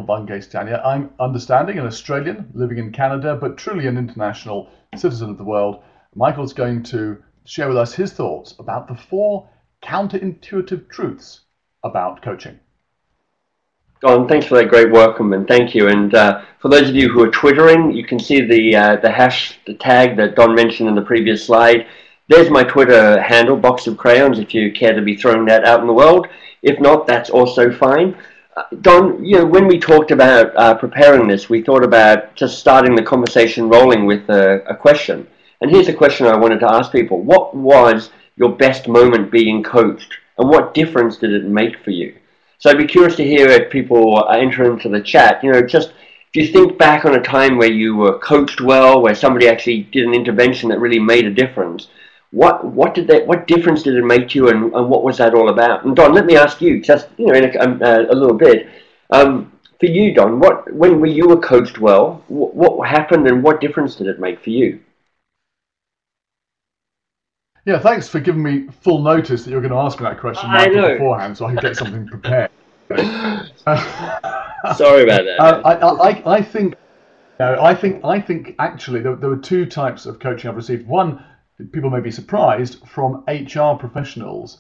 Michael Bungay Stanier. I'm understanding an Australian living in Canada, but truly an international citizen of the world. Michael's going to share with us his thoughts about the 4 counterintuitive truths about coaching. Don, thanks for that great welcome, and thank you. And for those of you who are twittering, you can see the tag that Don mentioned in the previous slide. There's my Twitter handle, Box of Crayons, if you care to be throwing that out in the world. If not, that's also fine. Don, you know, when we talked about preparing this, we thought about just starting the conversation rolling with a question. And here's a question I wanted to ask people. What was your best moment being coached, and what difference did it make for you? So I'd be curious to hear if people enter into the chat. You know, just if you think back on a time where you were coached well, where somebody actually did an intervention that really made a difference, what difference did it make to you, and what was that all about? And Don, let me ask you, just in a little bit, for you, Don, when you were coached well, what happened, and what difference did it make for you? Yeah, thanks for giving me full notice that you're going to ask me that question beforehand, so I can get something prepared. Sorry about that. I think actually there were 2 types of coaching I've received. One, people may be surprised, from HR professionals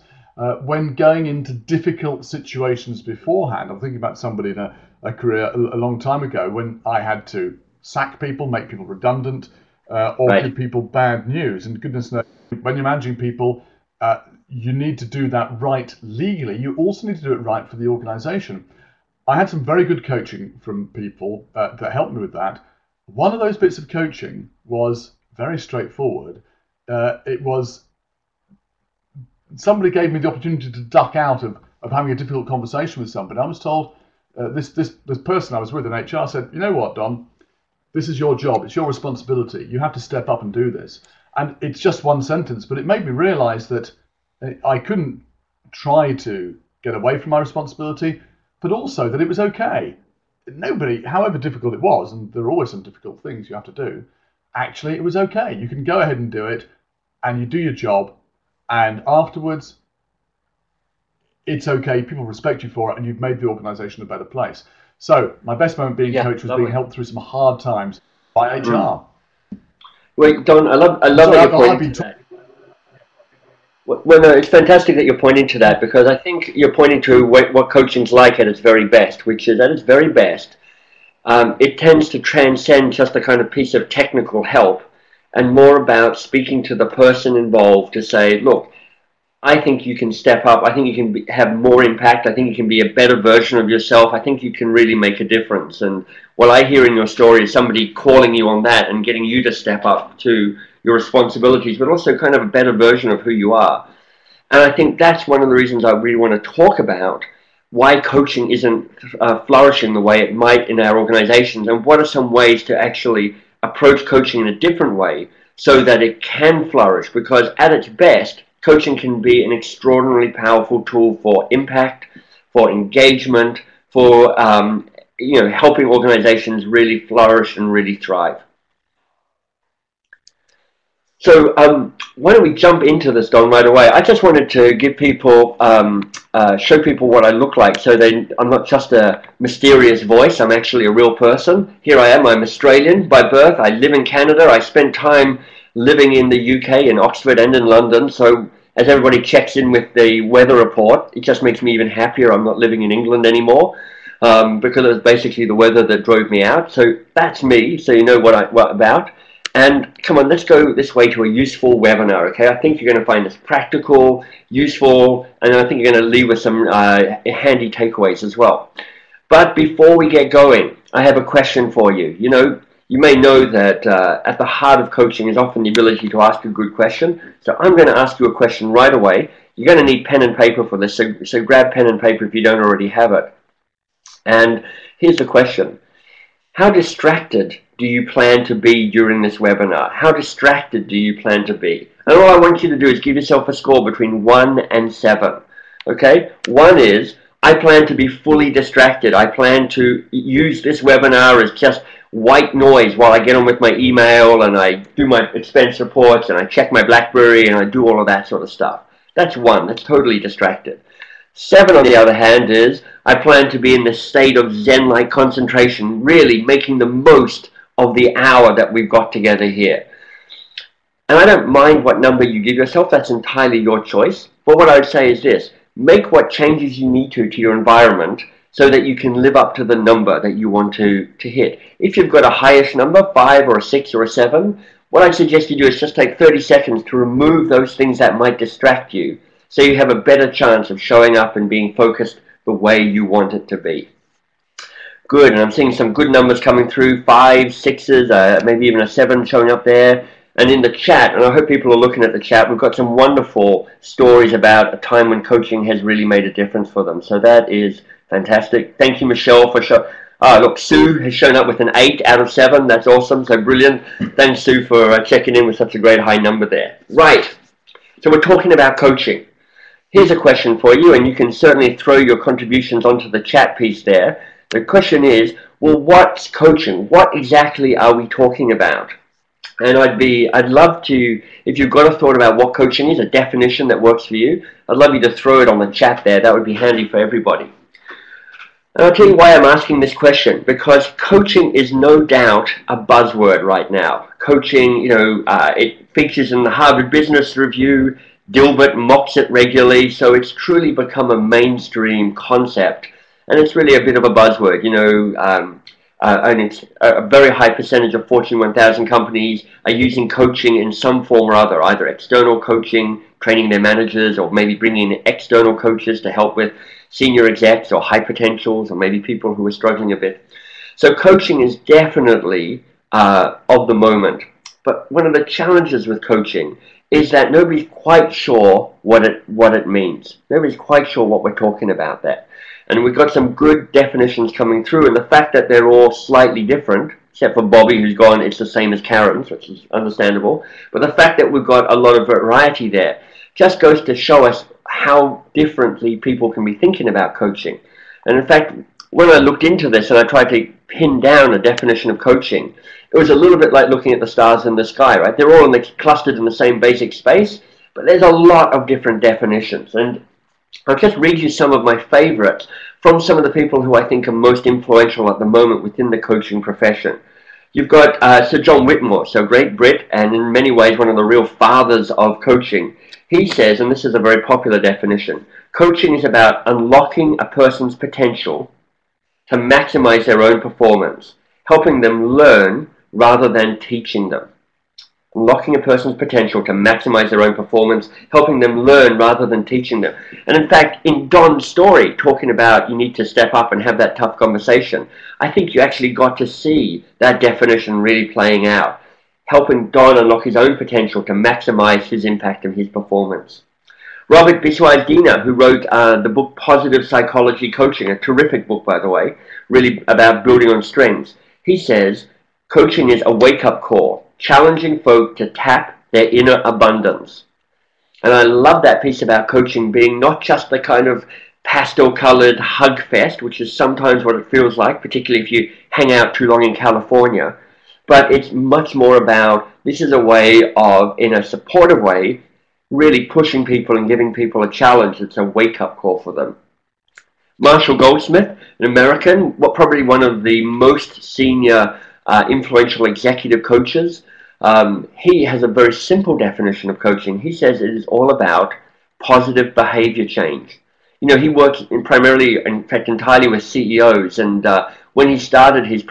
when going into difficult situations beforehand. I'm thinking about somebody in a career a long time ago when I had to sack people, make people redundant, or give people bad news. And goodness knows, when you're managing people, you need to do that right legally. You also need to do it right for the organization. I had some very good coaching from people that helped me with that. One of those bits of coaching was very straightforward. It was somebody gave me the opportunity to duck out of having a difficult conversation with somebody. I was told, this person I was with in HR said, you know what, Don, this is your job, it's your responsibility, you have to step up and do this. And it's just one sentence, but it made me realize that I couldn't try to get away from my responsibility, but also that it was okay. Nobody, however difficult it was, and there are always some difficult things you have to do, actually it was okay. You can go ahead and do it, and you do your job, and afterwards it's okay. People respect you for it, and you've made the organization a better place. So my best moment being coach was being helped through some hard times by HR. Wait, Don, I love that you're pointing to that. Well, no, it's fantastic that you're pointing to that, because I think you're pointing to what coaching's like at its very best, which is at its very best, it tends to transcend just a kind of piece of technical help, and more about speaking to the person involved to say, look, I think you can step up, I think you can have more impact, I think you can be a better version of yourself, I think you can really make a difference. And what I hear in your story is somebody calling you on that and getting you to step up to your responsibilities, but also kind of a better version of who you are. And I think that's one of the reasons I really want to talk about why coaching isn't flourishing the way it might in our organizations, and what are some ways to actually approach coaching in a different way so that it can flourish. Because at its best, coaching can be an extraordinarily powerful tool for impact, for engagement, for helping organizations really flourish and really thrive. So why don't we jump into this, Don, right away? I just wanted to give people, show people what I look like, so I'm not just a mysterious voice, I'm actually a real person. Here I am, I'm Australian by birth, I live in Canada, I spent time living in the UK, in Oxford and in London, so as everybody checks in with the weather report, it just makes me even happier I'm not living in England anymore, because it was basically the weather that drove me out. So that's me, so you know what I'm about. And come on, let's go this way to a useful webinar, okay? I think you're going to find this practical, useful, and I think you're going to leave with some handy takeaways as well. But before we get going, I have a question for you. You know, you may know that at the heart of coaching is often the ability to ask a good question. So I'm going to ask you a question right away. You're going to need pen and paper for this, so grab pen and paper if you don't already have it. And here's the question. How distracted do you plan to be during this webinar? How distracted do you plan to be? And all I want you to do is give yourself a score between 1 and 7. Okay? 1 is, I plan to be fully distracted. I plan to use this webinar as just white noise while I get on with my email and I do my expense reports and I check my BlackBerry and I do all of that sort of stuff. That's 1. That's totally distracted. 7, on the other hand, is I plan to be in this state of Zen-like concentration, really making the most of the hour that we've got together here. And I don't mind what number you give yourself, that's entirely your choice. But what I would say is this: make what changes you need to your environment so that you can live up to the number that you want to hit. If you've got a highest number, 5 or a 6 or a 7, what I suggest you do is just take 30 seconds to remove those things that might distract you, so you have a better chance of showing up and being focused the way you want it to be. Good, and I'm seeing some good numbers coming through, 5s, 6s, maybe even a 7 showing up there. And in the chat, and I hope people are looking at the chat, we've got some wonderful stories about a time when coaching has really made a difference for them. So that is fantastic. Thank you, Michelle, for showing. Look, Sue has shown up with an 8 out of 7. That's awesome. So brilliant. Thanks, Sue, for checking in with such a great high number there. Right. So we're talking about coaching. Here's a question for you, and you can certainly throw your contributions onto the chat piece there. The question is, well, what's coaching? What exactly are we talking about? And I'd love to, if you've got a thought about what coaching is, a definition that works for you, I'd love you to throw it on the chat there. That would be handy for everybody. And I'll tell you why I'm asking this question, because coaching is no doubt a buzzword right now. Coaching, it features in the Harvard Business Review. Dilbert mocks it regularly, so it's truly become a mainstream concept. And it's really a bit of a buzzword, and it's a very high percentage of Fortune 1000 companies are using coaching in some form or other, either external coaching, training their managers, or maybe bringing in external coaches to help with senior execs or high potentials, or maybe people who are struggling a bit. So coaching is definitely of the moment. But one of the challenges with coaching is that nobody's quite sure what it means. Nobody's quite sure what we're talking about there. And we've got some good definitions coming through, and the fact that they're all slightly different, except for Bobby, who's gone, it's the same as Karen's, which is understandable. But the fact that we've got a lot of variety there just goes to show us how differently people can be thinking about coaching. And in fact, when I looked into this and I tried to pin down a definition of coaching, it was a little bit like looking at the stars in the sky, right? They're all clustered in the same basic space, but there's a lot of different definitions. And I'll just read you some of my favorites from some of the people who I think are most influential at the moment within the coaching profession. You've got Sir John Whitmore, so great Brit, and in many ways one of the real fathers of coaching. He says, and this is a very popular definition, coaching is about unlocking a person's potential to maximize their own performance, helping them learn rather than teaching them. Unlocking a person's potential to maximize their own performance, helping them learn rather than teaching them. And in fact, in Don's story, talking about you need to step up and have that tough conversation, I think you actually got to see that definition really playing out, helping Don unlock his own potential to maximize his impact and his performance. Robert Biswas-Diener, who wrote the book Positive Psychology Coaching, a terrific book, by the way, really about building on strengths. He says, coaching is a wake-up call, challenging folk to tap their inner abundance. And I love that piece about coaching being not just the kind of pastel-colored hug fest, which is sometimes what it feels like, particularly if you hang out too long in California, but it's much more about, this is a way of, in a supportive way, really pushing people and giving people a challenge. It's a wake-up call for them. Marshall Goldsmith, an American, probably one of the most senior influential executive coaches, he has a very simple definition of coaching. He says it is all about positive behavior change. He works primarily, in fact, entirely with CEOs, and when he started his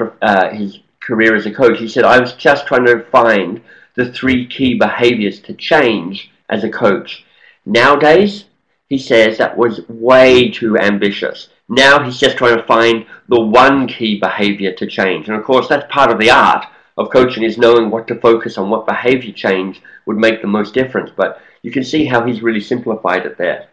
career as a coach, he said, I was just trying to find the 3 key behaviors to change as a coach. Nowadays, he says that was way too ambitious. Now he's just trying to find the 1 key behavior to change. And of course, that's part of the art of coaching, is knowing what to focus on, what behavior change would make the most difference. But you can see how he's really simplified it there.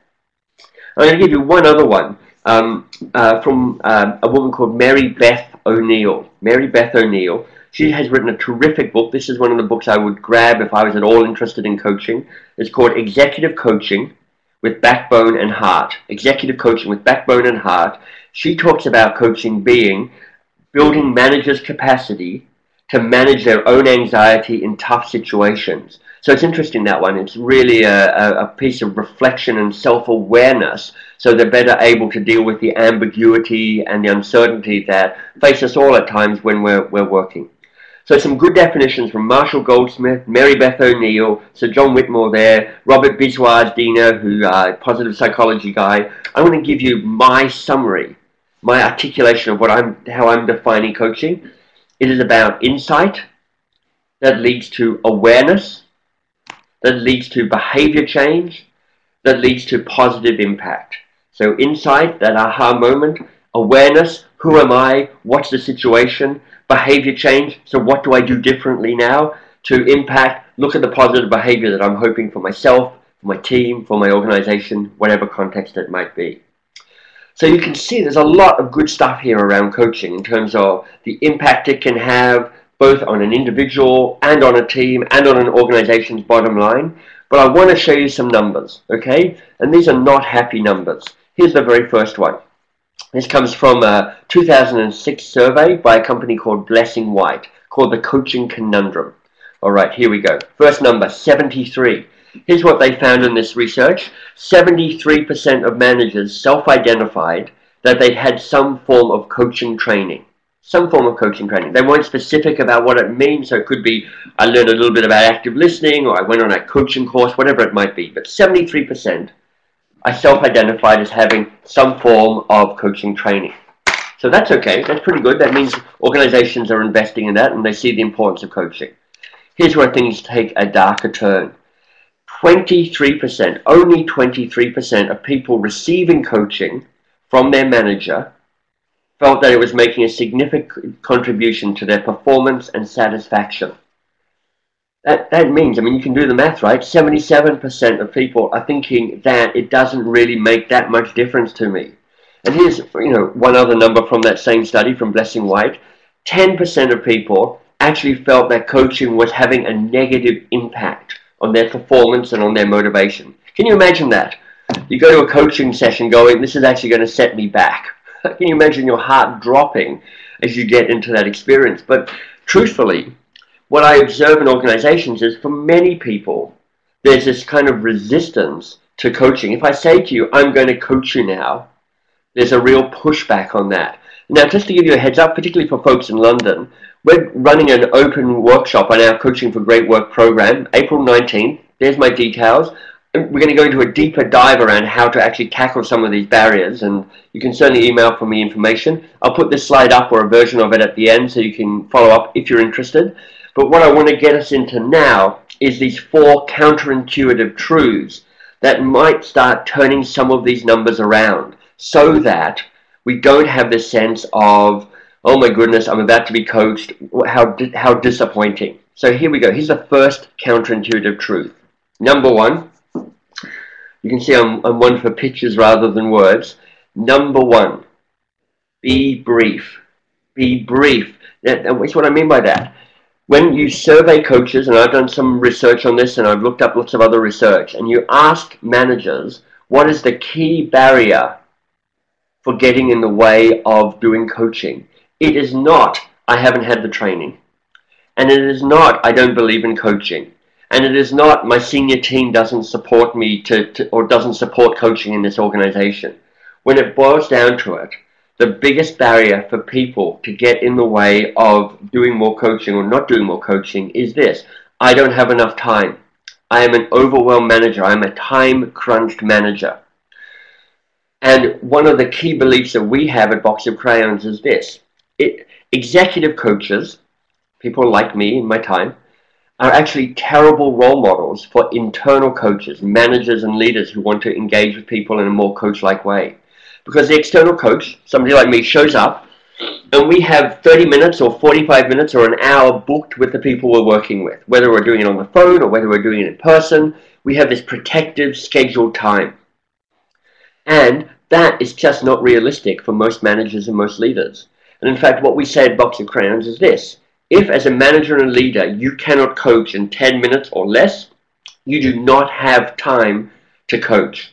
I'm going to give you one other one from a woman called Mary Beth O'Neill. Mary Beth O'Neill. She has written a terrific book. This is one of the books I would grab if I was at all interested in coaching. It's called Executive Coaching with Backbone and Heart. Executive Coaching with Backbone and Heart. She talks about coaching being building managers' capacity to manage their own anxiety in tough situations. So it's interesting, that one. It's really a piece of reflection and self-awareness, so they're better able to deal with the ambiguity and the uncertainty that face us all at times when we're working. So some good definitions from Marshall Goldsmith, Mary Beth O'Neill, Sir John Whitmore there, Robert Biswas-Diener, who positive psychology guy. I want to give you my summary, my articulation of how I'm defining coaching. It is about insight that leads to awareness, that leads to behavior change, that leads to positive impact. So insight, that aha moment, awareness, who am I, what's the situation, behavior change, so what do I do differently now, to impact, look at the positive behavior that I'm hoping for myself, for my team, for my organization, whatever context it might be. So you can see there's a lot of good stuff here around coaching in terms of the impact it can have, both on an individual and on a team and on an organization's bottom line. But I want to show you some numbers, okay? And these are not happy numbers. Here's the very first one. This comes from a 2006 survey by a company called Blessing White, called the Coaching Conundrum. All right, here we go. First number, 73. Here's what they found in this research. 73% of managers self-identified that they'd had some form of coaching training. Some form of coaching training. They weren't specific about what it means, so it could be I learned a little bit about active listening, or I went on a coaching course, whatever it might be. But 73% I self-identified as having some form of coaching training. So that's okay, that's pretty good. That means organizations are investing in that and they see the importance of coaching. Here's where things take a darker turn. 23%, only 23% of people receiving coaching from their manager felt that it was making a significant contribution to their performance and satisfaction. That means, I mean, you can do the math, right? 77% of people are thinking that it doesn't really make that much difference to me. And here's, one other number from that same study from Blessing White. 10% of people actually felt that coaching was having a negative impact on their performance and on their motivation. Can you imagine that? You go to a coaching session going, this is actually going to set me back. Can you imagine your heart dropping as you get into that experience? But truthfully, what I observe in organizations is for many people, there's this kind of resistance to coaching. If I say to you, I'm going to coach you now, there's a real pushback on that. Now, just to give you a heads up, particularly for folks in London, we're running an open workshop on our Coaching for Great Work program, April 19th. There's my details. We're going to go into a deeper dive around how to actually tackle some of these barriers, and you can certainly email for me information. I'll put this slide up or a version of it at the end so you can follow up if you're interested. But what I want to get us into now is these 4 counterintuitive truths that might start turning some of these numbers around so that we don't have this sense of, oh my goodness, I'm about to be coached, how disappointing. So here we go. Here's the first counterintuitive truth. Number 1, you can see I'm one for pictures rather than words. Number 1, be brief. Be brief. That's what I mean by that. When you survey coaches, and I've done some research on this and I've looked up lots of other research, and you ask managers, what is the key barrier for getting in the way of doing coaching? It is not, I haven't had the training. And it is not, I don't believe in coaching. And it is not, my senior team doesn't support me or doesn't support coaching in this organization. When it boils down to it, the biggest barrier for people to get in the way of doing more coaching or not doing more coaching is this: I don't have enough time. I am an overwhelmed manager. I'm a time-crunched manager. And one of the key beliefs that we have at Box of Crayons is this: executive coaches, people like me in my time, are actually terrible role models for internal coaches, managers and leaders who want to engage with people in a more coach-like way. Because the external coach, somebody like me, shows up and we have 30 minutes or 45 minutes or an hour booked with the people we're working with. Whether we're doing it on the phone or whether we're doing it in person, we have this protective scheduled time. And that is just not realistic for most managers and most leaders. And in fact, what we say at Box of Crayons is this: if as a manager and leader you cannot coach in 10 minutes or less, you do not have time to coach.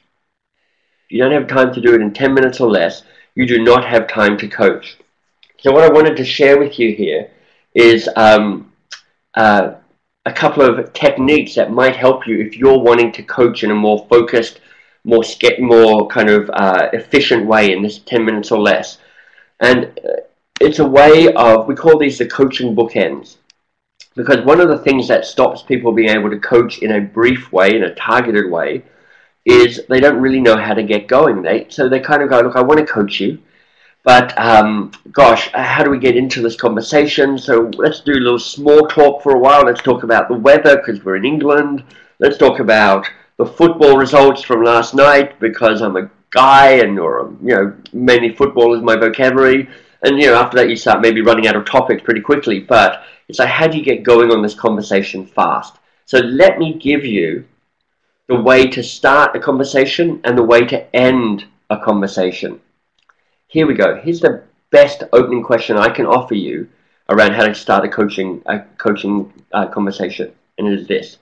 If you don't have time to do it in 10 minutes or less, you do not have time to coach. So what I wanted to share with you here is a couple of techniques that might help you if you're wanting to coach in a more focused, more kind of efficient way in this 10 minutes or less. And it's a way of, we call these the coaching bookends. Because one of the things that stops people being able to coach in a brief way, in a targeted way, is they don't really know how to get going. So they kind of go, look, I want to coach you, but gosh, how do we get into this conversation? So let's do a little small talk for a while. Let's talk about the weather because we're in England. Let's talk about the football results from last night because I'm a guy and, or, you know, mainly football is my vocabulary. And, you know, after that you start maybe running out of topics pretty quickly. But it's like, how do you get going on this conversation fast? So let me give you the way to start a conversation and the way to end a conversation. Here we go. Here's the best opening question I can offer you around how to start a coaching conversation. And it is this.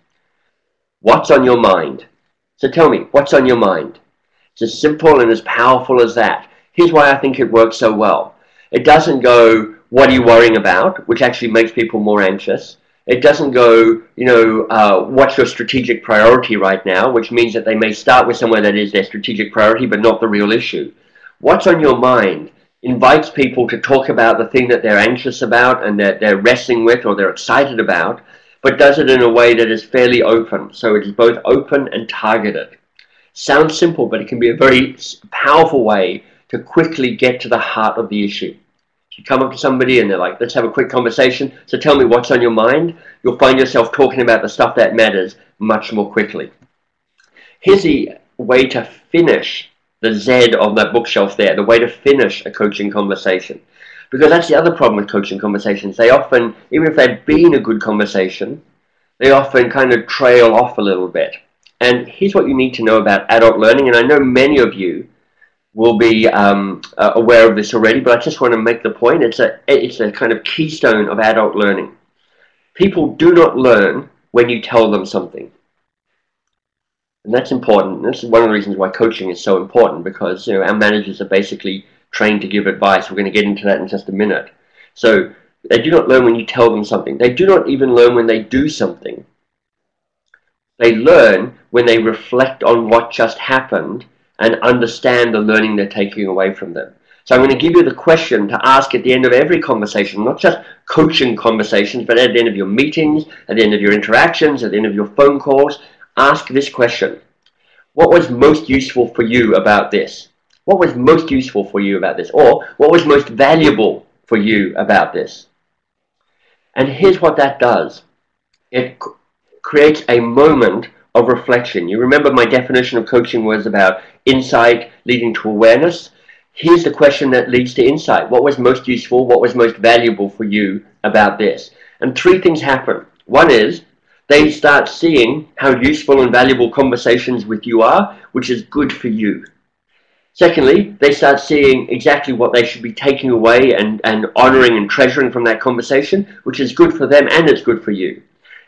What's on your mind? So tell me, what's on your mind? It's as simple and as powerful as that. Here's why I think it works so well. It doesn't go, what are you worrying about? Which actually makes people more anxious. It doesn't go, you know, what's your strategic priority right now? Which means that they may start with somewhere that is their strategic priority, but not the real issue. What's on your mind invites people to talk about the thing that they're anxious about and that they're wrestling with or they're excited about, but does it in a way that is fairly open. So it is both open and targeted. Sounds simple, but it can be a very powerful way to quickly get to the heart of the issue. If you come up to somebody and they're like, let's have a quick conversation, so tell me what's on your mind, you'll find yourself talking about the stuff that matters much more quickly. Here's the way to finish the Z on that bookshelf there, the way to finish a coaching conversation. Because that's the other problem with coaching conversations. They often, even if they've been a good conversation, they often kind of trail off a little bit. And here's what you need to know about adult learning, and I know many of you will be aware of this already, but I just want to make the point. It's a kind of keystone of adult learning. People do not learn when you tell them something. And that's important. This is one of the reasons why coaching is so important, because, you know, our managers are basically trained to give advice. We're going to get into that in just a minute. So they do not learn when you tell them something. They do not even learn when they do something. They learn when they reflect on what just happened and understand the learning they're taking away from them. So I'm going to give you the question to ask at the end of every conversation, not just coaching conversations, but at the end of your meetings, at the end of your interactions, at the end of your phone calls. Ask this question. What was most useful for you about this? What was most useful for you about this? Or what was most valuable for you about this? And here's what that does. It creates a moment of reflection. You remember my definition of coaching was about insight leading to awareness. Here's the question that leads to insight. What was most useful? What was most valuable for you about this? And three things happen. One is they start seeing how useful and valuable conversations with you are, which is good for you. Secondly, they start seeing exactly what they should be taking away and honoring and treasuring from that conversation, which is good for them and it's good for you.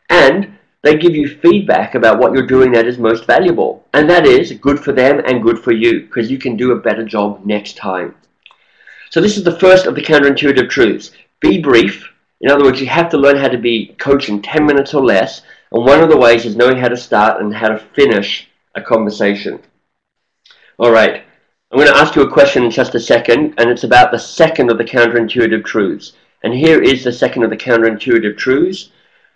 And they give you feedback about what you're doing that is most valuable. And that is good for them and good for you, because you can do a better job next time. So this is the first of the counterintuitive truths. Be brief. In other words, you have to learn how to be coached in 10 minutes or less. And one of the ways is knowing how to start and how to finish a conversation. All right. I'm going to ask you a question in just a second, and it's about the second of the counterintuitive truths. And here is the second of the counterintuitive truths.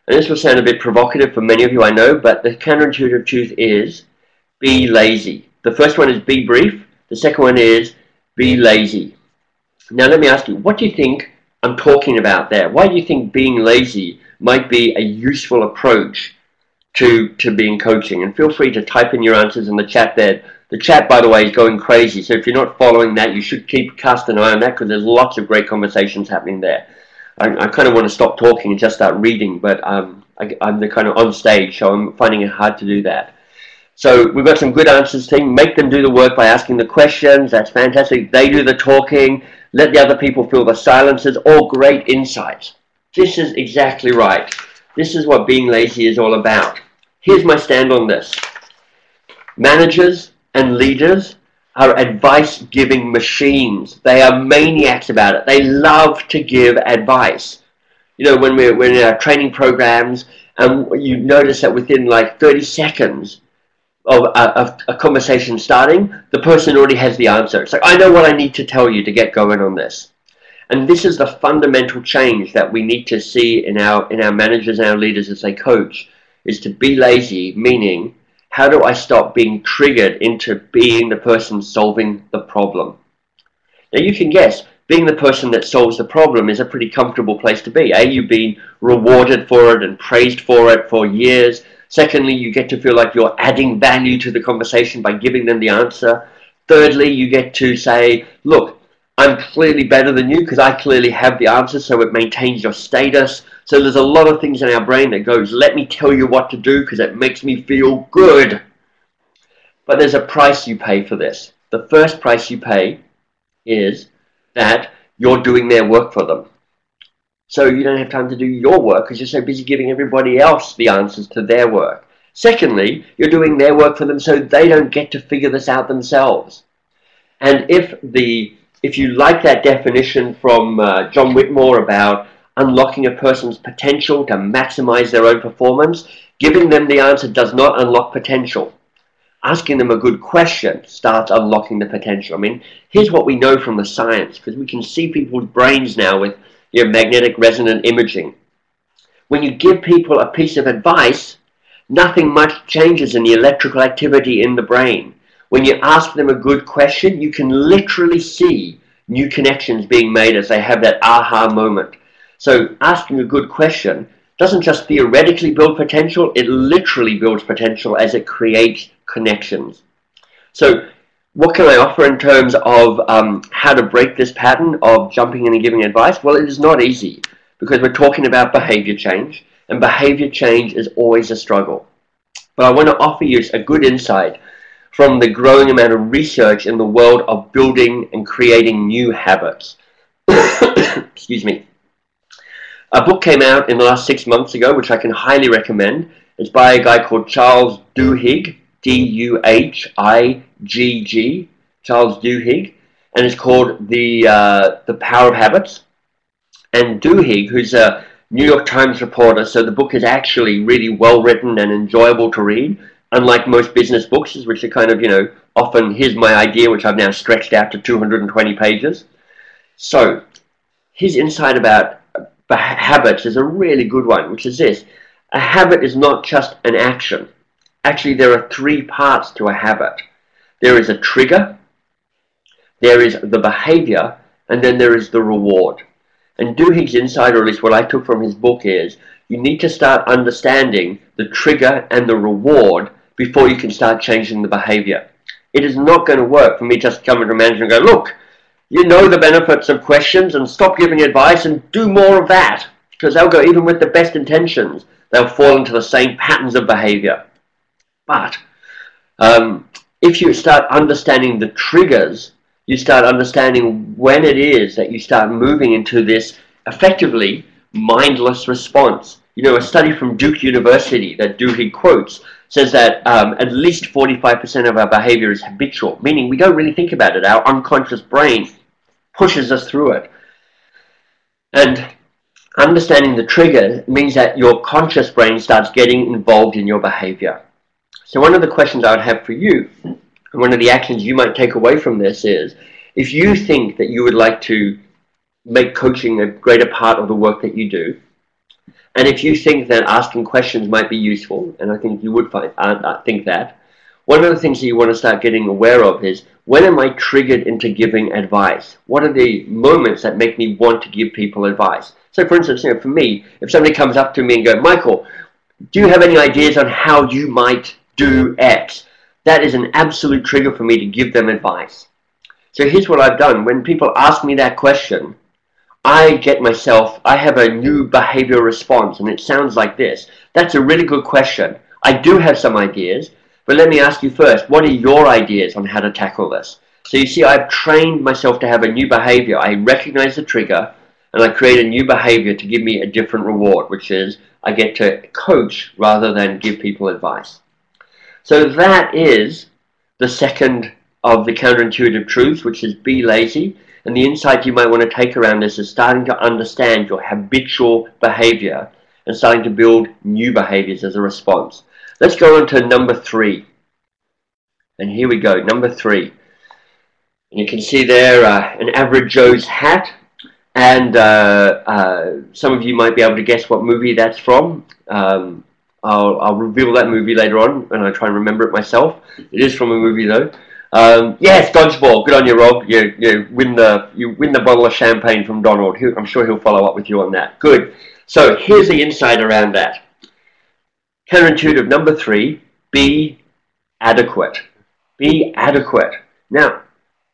And this will sound a bit provocative for many of you, I know, but the counterintuitive truth is be lazy. The first one is be brief. The second one is be lazy. Now let me ask you, what do you think I'm talking about there? Why do you think being lazy might be a useful approach to being coaching? And feel free to type in your answers in the chat there. The chat, by the way, is going crazy, so if you're not following that, you should cast an eye on that, because there's lots of great conversations happening there. I kind of want to stop talking and just start reading, but I'm the kind of on stage, so I'm finding it hard to do that. So we've got some good answers. Make them do the work by asking the questions. That's fantastic. They do the talking. Let the other people fill the silences. All great insights. This is exactly right. This is what being lazy is all about. Here's my stand on this. Managers and leaders are advice-giving machines. They are maniacs about it. They love to give advice. You know, when we're in our training programs And you notice that within like 30 seconds of a conversation starting, the person already has the answer. It's like, I know what I need to tell you to get going on this. And this is the fundamental change that we need to see in our managers and our leaders as they coach, is to be lazy, meaning, how do I stop being triggered into being the person solving the problem? Now you can guess, being the person that solves the problem is a pretty comfortable place to be. You've been rewarded for it and praised for it for years. Secondly, you get to feel like you're adding value to the conversation by giving them the answer. Thirdly, you get to say, look, I'm clearly better than you because I clearly have the answer, so it maintains your status. So there's a lot of things in our brain that goes, let me tell you what to do because it makes me feel good. But there's a price you pay for this. The first price you pay is that you're doing their work for them. So you don't have time to do your work because you're so busy giving everybody else the answers to their work. Secondly, you're doing their work for them so they don't get to figure this out themselves. And if you like that definition from John Whitmore about unlocking a person's potential to maximize their own performance, giving them the answer does not unlock potential. Asking them a good question starts unlocking the potential. I mean, here's what we know from the science, because we can see people's brains now with magnetic resonant imaging. When you give people a piece of advice, nothing much changes in the electrical activity in the brain. When you ask them a good question, you can literally see new connections being made as they have that aha moment. So asking a good question doesn't just theoretically build potential, it literally builds potential as it creates connections. So what can I offer in terms of how to break this pattern of jumping in and giving advice? Well, it is not easy because we're talking about behavior change, and behavior change is always a struggle. But I want to offer you a good insight from the growing amount of research in the world of building and creating new habits. Excuse me. A book came out in the last 6 months ago, which I can highly recommend. It's by a guy called Charles Duhigg, D-U-H-I-G-G, Charles Duhigg, and it's called The Power of Habits. And Duhigg, who's a New York Times reporter, so the book is actually really well written and enjoyable to read, unlike most business books, which are kind of, often here's my idea, which I've now stretched out to 220 pages. So his insight about habits is a really good one, which is this. A habit is not just an action. Actually, there are 3 parts to a habit. There is a trigger, there is the behavior, and then there is the reward. And Duhigg's insight, or at least what I took from his book, is you need to start understanding the trigger and the reward before you can start changing the behavior. It is not going to work for me just to come into a manager and go, look, you know the benefits of questions and stop giving advice and do more of that. Because they'll go, even with the best intentions, they'll fall into the same patterns of behavior. But if you start understanding the triggers, you start understanding when it is that you start moving into this effectively mindless response. A study from Duke University that Duhigg quotes says that at least 45% of our behavior is habitual, meaning we don't really think about it. Our unconscious brain pushes us through it. And understanding the trigger means that your conscious brain starts getting involved in your behavior. So one of the questions I would have for you, and one of the actions you might take away from this is, if you think that you would like to make coaching a greater part of the work that you do, and if you think that asking questions might be useful, and I think you would think that, one of the things that you want to start getting aware of is, when am I triggered into giving advice? What are the moments that make me want to give people advice? So for instance, for me, if somebody comes up to me and goes, Michael, do you have any ideas on how you might do X? That is an absolute trigger for me to give them advice. So here's what I've done. When people ask me that question, I have a new behavior response, and it sounds like this. That's a really good question. I do have some ideas, but let me ask you first, what are your ideas on how to tackle this? So you see, I've trained myself to have a new behavior. I recognize the trigger, and I create a new behavior to give me a different reward, which is I get to coach rather than give people advice. So that is the second of the counterintuitive truths, which is be lazy. And the insight you might want to take around this is starting to understand your habitual behavior and starting to build new behaviors as a response. Let's go on to number 3. And here we go, number 3. And you can see there an average Joe's hat. And some of you might be able to guess what movie that's from. I'll reveal that movie later on when I try and remember it myself. It is from a movie though. Yes, Dodgeball. Good on you, Rob. You win the bottle of champagne from Donald. I'm sure he'll follow up with you on that. Good. So here's the insight around that. Counterintuitive number 3, be adequate. Be adequate. Now,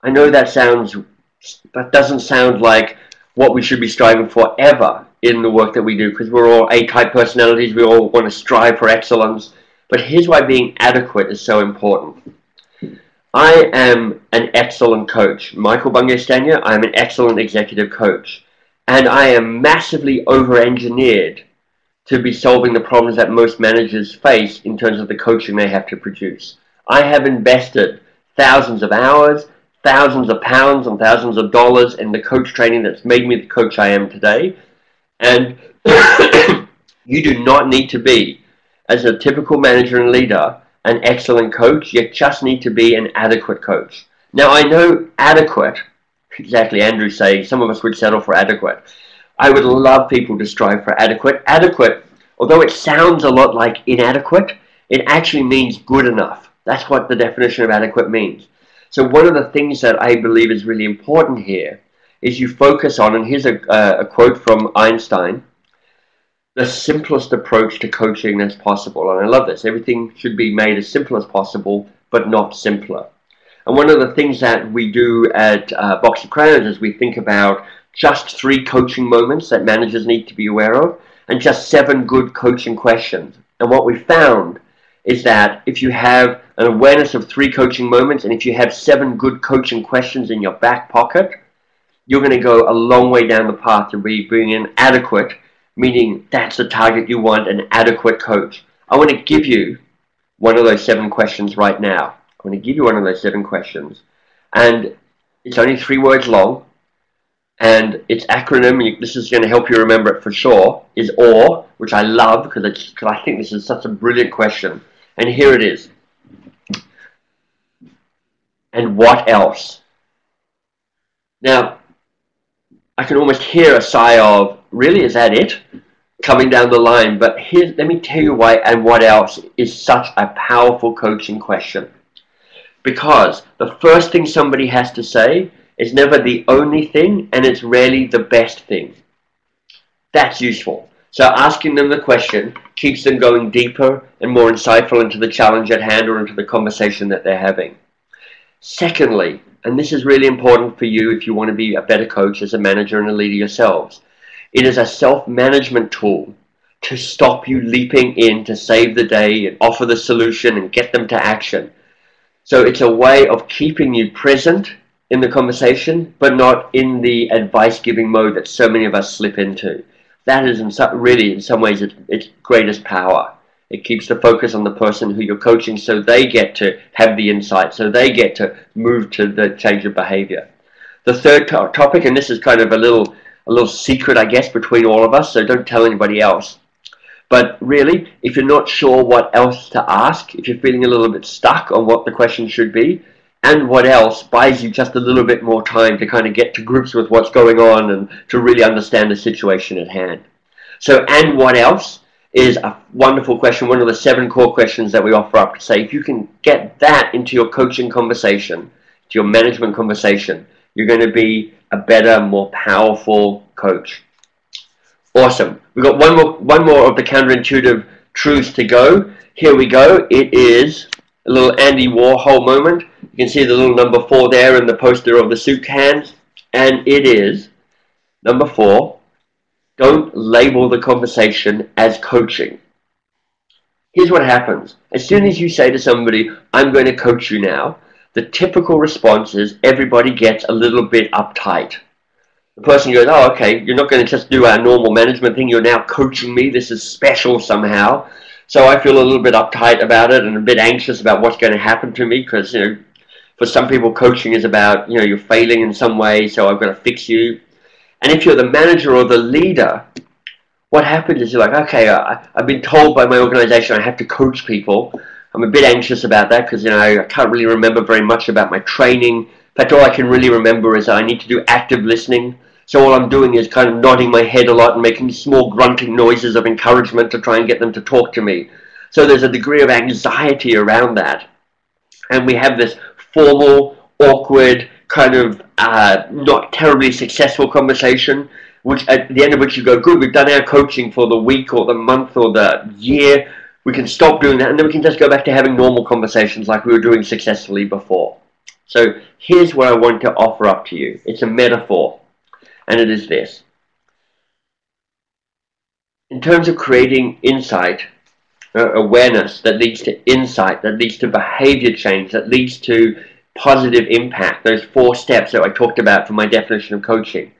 I know that doesn't sound like what we should be striving for ever in the work that we do, because we're all A-type personalities. We all want to strive for excellence. But here's why being adequate is so important. I am an excellent coach. Michael Bungay Stanier, I am an excellent executive coach. And I am massively over-engineered to be solving the problems that most managers face in terms of the coaching they have to produce. I have invested thousands of hours, thousands of pounds, and thousands of dollars in the coach training that's made me the coach I am today. And you do not need to be, as a typical manager and leader, an excellent coach. You just need to be an adequate coach. Now, I know adequate, exactly Andrew's saying, some of us would settle for adequate. I would love people to strive for adequate. Adequate, although it sounds a lot like inadequate, it actually means good enough. That's what the definition of adequate means. So one of the things that I believe is really important here is you focus on, and here's a quote from Einstein, the simplest approach to coaching that's possible. And I love this. Everything should be made as simple as possible, but not simpler. And one of the things that we do at Box of Crayons is we think about just 3 coaching moments that managers need to be aware of, and just 7 good coaching questions. And what we found is that if you have an awareness of 3 coaching moments, and if you have 7 good coaching questions in your back pocket, you're going to go a long way down the path to being an adequate, meaning that's the target you want, an adequate coach. I want to give you one of those 7 questions right now. I'm going to give you one of those 7 questions. And it's only 3 words long, and its acronym, this is going to help you remember it for sure, is OR, which I love because I think this is such a brilliant question. And here it is. And what else? Now, I can almost hear a sigh of, really, is that it? Coming down the line. But let me tell you why and what else is such a powerful coaching question. Because the first thing somebody has to say is never the only thing, and it's rarely the best thing. That's useful. So asking them the question keeps them going deeper and more insightful into the challenge at hand or into the conversation that they're having. Secondly, and this is really important for you if you want to be a better coach as a manager and a leader yourselves, it is a self-management tool to stop you leaping in to save the day and offer the solution and get them to action. So it's a way of keeping you present in the conversation, but not in the advice-giving mode that so many of us slip into. That is really, in some ways, its greatest power. It keeps the focus on the person who you're coaching so they get to have the insight, so they get to move to the change of behavior. The third topic, and this is kind of a little secret, I guess, between all of us, so don't tell anybody else. But really, if you're not sure what else to ask, if you're feeling a little bit stuck on what the question should be, and what else buys you just a little bit more time to kind of get to grips with what's going on and to really understand the situation at hand. So, and what else is a wonderful question, one of the 7 core questions that we offer up to say, if you can get that into your coaching conversation, to your management conversation, you're going to be a better, more powerful coach. Awesome. We've got one more of the counterintuitive truths to go. Here we go. It is a little Andy Warhol moment. You can see the little number 4 there in the poster of the suit cans. And it is, number 4, don't label the conversation as coaching. Here's what happens. As soon as you say to somebody, I'm going to coach you now, the typical response is everybody gets a little bit uptight. The person goes, oh, okay, you're not going to just do our normal management thing. You're now coaching me. This is special somehow. So I feel a little bit uptight about it and a bit anxious about what's going to happen to me because, you know, for some people, coaching is about, you know, you're failing in some way, so I've got to fix you. And if you're the manager or the leader, what happens is you're like, okay, I've been told by my organization I have to coach people. I'm a bit anxious about that because, you know, I can't really remember very much about my training. In fact, all I can really remember is that I need to do active listening. So all I'm doing is kind of nodding my head a lot and making small grunting noises of encouragement to try and get them to talk to me. So there's a degree of anxiety around that. And we have this formal, awkward, kind of not terribly successful conversation, which at the end of which you go, good, we've done our coaching for the week or the month or the year. We can stop doing that, and then we can just go back to having normal conversations like we were doing successfully before. So here's what I want to offer up to you. It's a metaphor, and it is this. In terms of creating insight, awareness that leads to insight, that leads to behavior change, that leads to positive impact, those 4 steps that I talked about for my definition of coaching.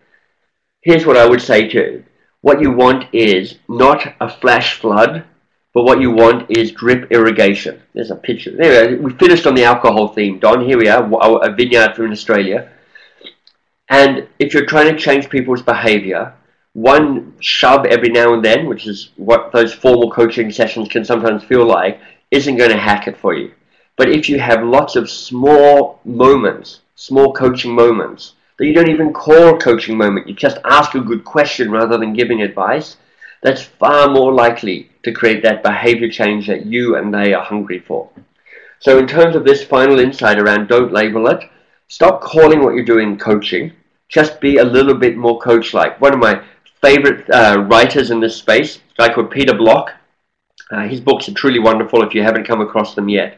Here's what I would say to you. What you want is not a flash flood, but what you want is drip irrigation. There's a picture. There, we finished on the alcohol theme. Don, here we are, a vineyard from Australia. And if you're trying to change people's behavior, one shove every now and then, which is what those formal coaching sessions can sometimes feel like, isn't going to hack it for you. But if you have lots of small moments, small coaching moments, that you don't even call a coaching moment, you just ask a good question rather than giving advice, that's far more likely to create that behavior change that you and they are hungry for. So in terms of this final insight around don't label it, stop calling what you're doing coaching, just be a little bit more coach-like. One of my favorite writers in this space, a guy called Peter Block, his books are truly wonderful if you haven't come across them yet.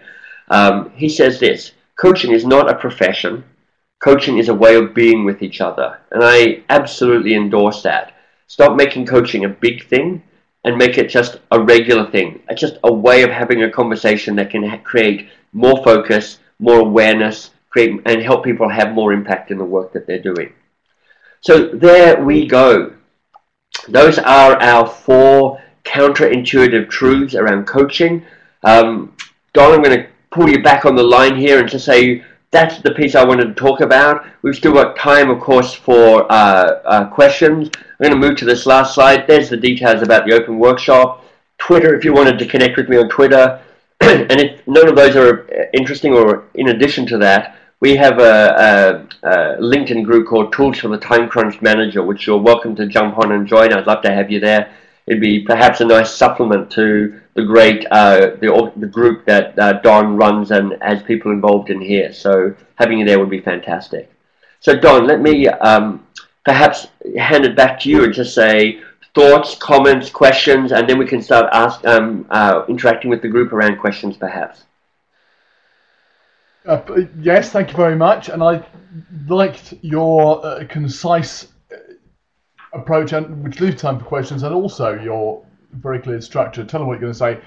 He says this, coaching is not a profession, coaching is a way of being with each other. And I absolutely endorse that. Stop making coaching a big thing and make it just a regular thing. It's just a way of having a conversation that can create more focus, more awareness, and help people have more impact in the work that they're doing. So there we go. Those are our 4 counterintuitive truths around coaching. Don, I'm going to pull you back on the line here and just say that's the piece I wanted to talk about. We've still got time, of course, for questions. I'm going to move to this last slide. There's the details about the open workshop. Twitter, if you wanted to connect with me on Twitter. And if none of those are interesting, or in addition to that, we have a LinkedIn group called Tools for the Time Crunch Manager, which you're welcome to jump on and join. I'd love to have you there. It'd be perhaps a nice supplement to the great the group that Don runs and has people involved in here. So having you there would be fantastic. So Don, let me perhaps hand it back to you and just say thoughts, comments, questions, and then we can start interacting with the group around questions perhaps. Yes, thank you very much. And I liked your concise approach, which leaves time for questions, and also your very clear structure. Tell them what you're going to say,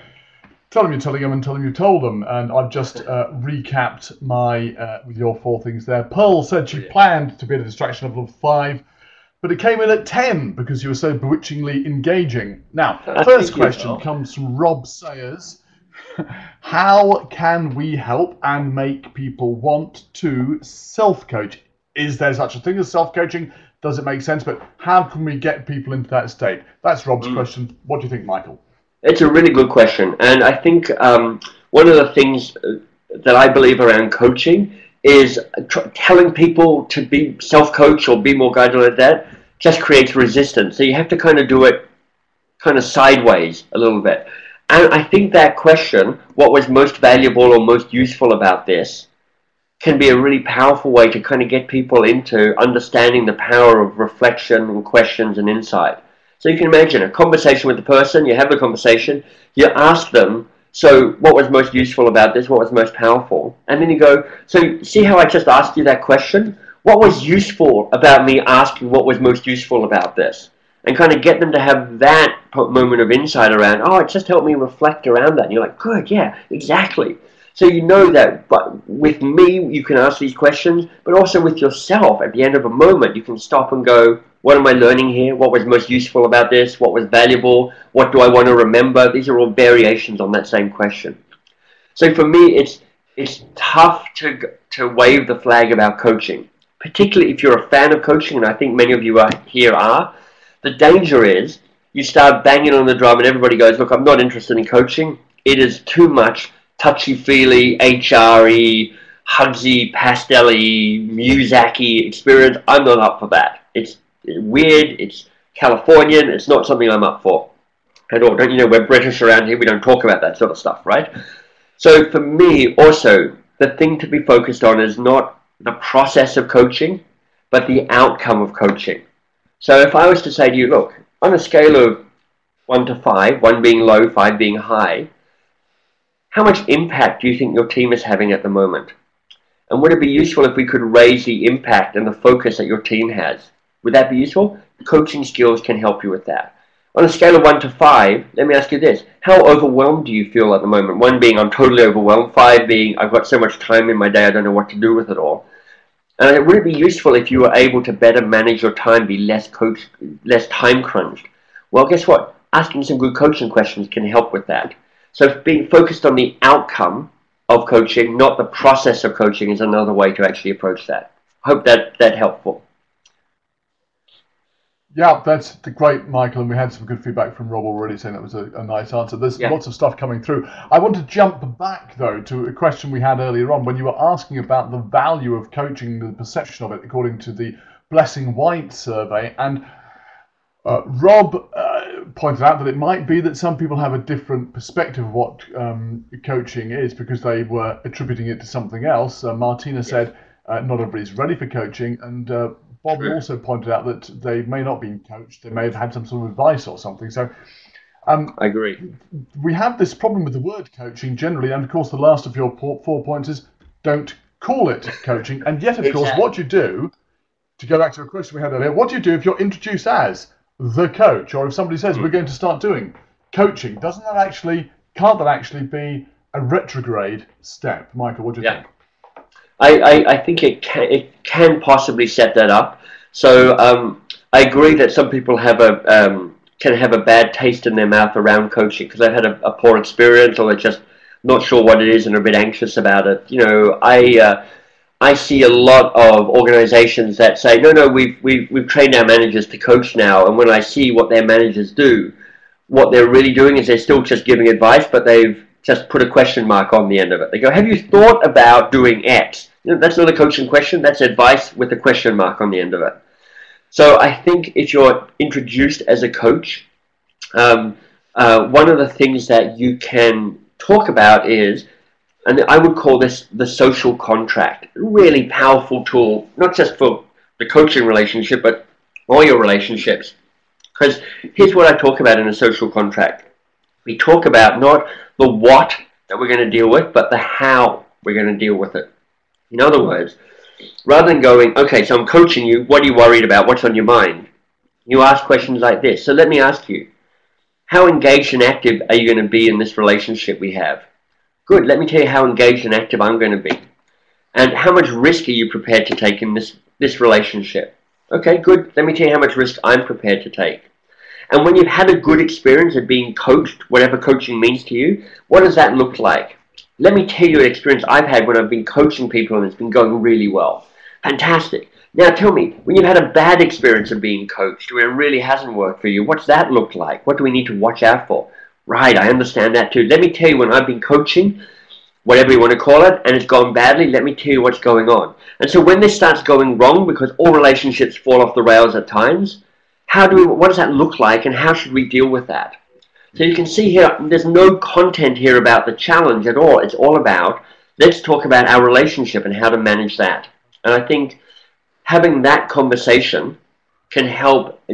tell them you're telling them, and tell them you told them. And I've just recapped my with your 4 things there. Pearl said she planned to be at a distraction level of 5, but it came in at 10 because you were so bewitchingly engaging. Now, first question comes from Rob Sayers. How can we help and make people want to self-coach? Is there such a thing as self-coaching? Does it make sense? But how can we get people into that state? That's Rob's question. What do you think, Michael? It's a really good question. And I think one of the things that I believe around coaching is telling people to be self-coach or be more guided like that just creates resistance. So you have to kind of do it kind of sideways a little bit. And I think that question, what was most valuable or most useful about this, can be a really powerful way to kind of get people into understanding the power of reflection and questions and insight. So you can imagine a conversation with the person, you have the conversation, you ask them, so what was most useful about this, what was most powerful? And then you go, so see how I just asked you that question? What was useful about me asking what was most useful about this? And kind of get them to have that moment of insight around, oh, it just helped me reflect around that. And you're like, good, yeah, exactly. So you know that but with me, you can ask these questions, but also with yourself at the end of a moment, you can stop and go, what am I learning here? What was most useful about this? What was valuable? What do I want to remember? These are all variations on that same question. So for me, it's tough to wave the flag about coaching, particularly if you're a fan of coaching, and I think many of you here are. The danger is you start banging on the drum and everybody goes, look, I'm not interested in coaching. It is too much touchy-feely, HRE, hugsy, pastel-y, Muzak-y experience. I'm not up for that. It's weird, it's Californian, it's not something I'm up for at all. Don't you know, we're British around here, we don't talk about that sort of stuff, right? So for me, also, the thing to be focused on is not the process of coaching, but the outcome of coaching. So if I was to say to you, look, on a scale of 1 to 5, 1 being low, 5 being high, how much impact do you think your team is having at the moment? And would it be useful if we could raise the impact and the focus that your team has? Would that be useful? Coaching skills can help you with that. On a scale of 1 to 5, let me ask you this. How overwhelmed do you feel at the moment? 1 being I'm totally overwhelmed, 5 being I've got so much time in my day I don't know what to do with it all. And would it be useful if you were able to better manage your time, be less time crunched? Well, guess what? Asking some good coaching questions can help with that. So being focused on the outcome of coaching, not the process of coaching, is another way to actually approach that. Hope that helpful. Yeah, that's great, Michael, and we had some good feedback from Rob already saying that was a nice answer. There's lots of stuff coming through. I want to jump back, though, to a question we had earlier on when you were asking about the value of coaching, the perception of it, according to the Blessing White survey. And Rob pointed out that it might be that some people have a different perspective of what coaching is because they were attributing it to something else. Martina said not everybody's ready for coaching, and Bob also pointed out that they may not be coached, they may have had some sort of advice or something. So I agree. We have this problem with the word coaching generally, and of course the last of your 4 points is don't call it coaching. And yet, of course, what you do, to go back to a question we had earlier, what do you do if you're introduced as the coach, or if somebody says we're going to start doing coaching? Can't that actually be a retrograde step? Michael, what do you think? I think it can possibly set that up. So I agree that some people have can have a bad taste in their mouth around coaching because they've had a poor experience, or they're just not sure what it is and are a bit anxious about it. You know, I see a lot of organizations that say, no, we've trained our managers to coach now, and when I see what their managers do, what they're really doing is they're still just giving advice, but they've just put a question mark on the end of it. They go, have you thought about doing X? You know, that's not a coaching question, that's advice with a question mark on the end of it. So I think if you're introduced as a coach, one of the things that you can talk about is, and I would call this the social contract, a really powerful tool, not just for the coaching relationship, but all your relationships. Because here's what I talk about in a social contract. We talk about not the what that we're going to deal with, but the how we're going to deal with it. In other words, rather than going, okay, so I'm coaching you, what are you worried about? What's on your mind? You ask questions like this. So let me ask you, how engaged and active are you going to be in this relationship we have? Good, let me tell you how engaged and active I'm going to be. And how much risk are you prepared to take in this relationship? Okay, good, let me tell you how much risk I'm prepared to take. And when you've had a good experience of being coached, whatever coaching means to you, what does that look like? Let me tell you an experience I've had when I've been coaching people and it's been going really well. Fantastic. Now tell me, when you've had a bad experience of being coached, where it really hasn't worked for you, what's that look like? What do we need to watch out for? Right, I understand that too. Let me tell you, when I've been coaching, whatever you want to call it, and it's gone badly, let me tell you what's going on. And so when this starts going wrong, because all relationships fall off the rails at times, what does that look like, and how should we deal with that? So you can see here, there's no content here about the challenge at all. It's all about, let's talk about our relationship and how to manage that. And I think having that conversation can help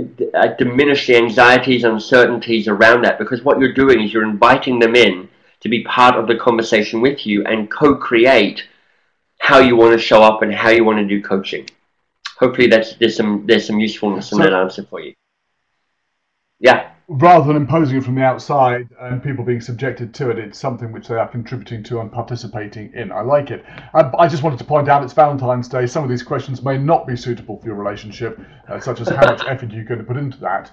diminish the anxieties and uncertainties around that, because what you're doing is you're inviting them in to be part of the conversation with you and co-create how you want to show up and how you want to do coaching. Hopefully there's some usefulness in that answer for you. Yeah. Rather than imposing it from the outside and people being subjected to it, it's something which they are contributing to and participating in. I like it. I just wanted to point out it's Valentine's Day. Some of these questions may not be suitable for your relationship, such as how much effort you're going to put into that